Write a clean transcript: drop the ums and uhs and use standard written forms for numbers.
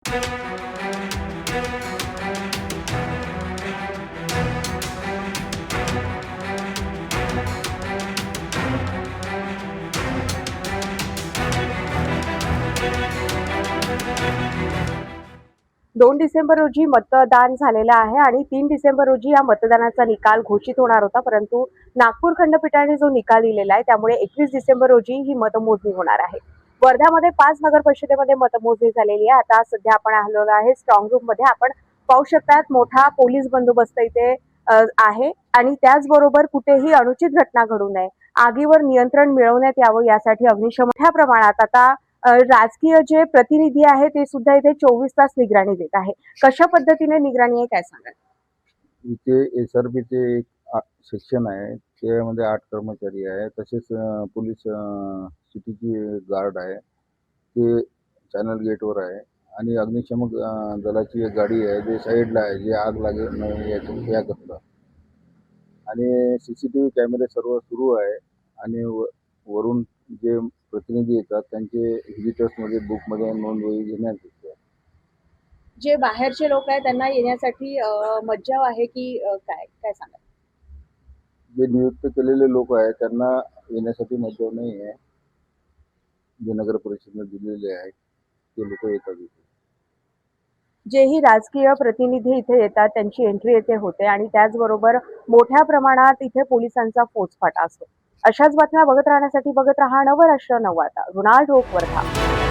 2 डिसेंबर रोजी मतदान झालेलं आहे आणि 3 डिसेंबर रोजी या मतदानाचा निकाल घोषित होणार होता. परंतु नागपूर खंडपीठाने जो निकाल दिलेला आहे त्यामुळे 21 डिसेंबर रोजी ही मतमोजणी होणार आहे. वर्ध्यामध्ये 5 नगर परिषदेमध्ये मतमोजणी झालेली आहे. आता सध्या आपण आलेलो आहे स्ट्रॉंग रूम मध्ये. आपण पाहू शकतात मोठा पोलीस बंदोबस्त इथे आहे आणि त्याचबरोबर कुठेही अनुचित घटना घडू नये, आगीवर नियंत्रण मिळवण्यात यावं यासाठी अग्निशमन मोठ्या प्रमाणात आता राजकीय जे प्रतिनिधी आहे ते सुद्धा इथे 24 तास निगराणी देत आहे. कशा पद्धतीने निगराणी आहे काय सांगाल? इथे SRPचे एक सेक्शन आहे, त्यामध्ये 8 कर्मचारी आहे. तसेच पोलीस सिटीची गार्ड आहे, ते चॅनल गेटवर आहे आणि अग्निशमक दलाची एक गाडी आहे जे साईडला आहे, जे आग लागेल नाही याकरता. आणि CCTV कॅमेरे सर्व सुरू आहे आणि वरून जे प्रतिनिधी येतात त्यांचे व्हिजिटर्समध्ये बुकमध्ये नोंदवही घेण्यात येते. जे बाहेरचे लोक आहेत त्यांना येण्यासाठी मज्जाव आहे की काय काय सांगाल? जे नियुक्त केलेले लोक आहेत त्यांना येण्यासाठी मज्जाव नाही आहे. जे नगर परिषदेने दिलेले आहेत ते लोक येतात इथे. जेही राजकीय प्रतिनिधी इथे येतात त्यांची एंट्री येथे होते आणि त्याचबरोबर मोठ्या प्रमाणात इथे पोलिसांचा फौजफाटा असतो. अशाच बातम्या बघत राहण्यासाठी बघत राहा नवराष्ट्र नववार्ता. रुणाल रोक वर्धा.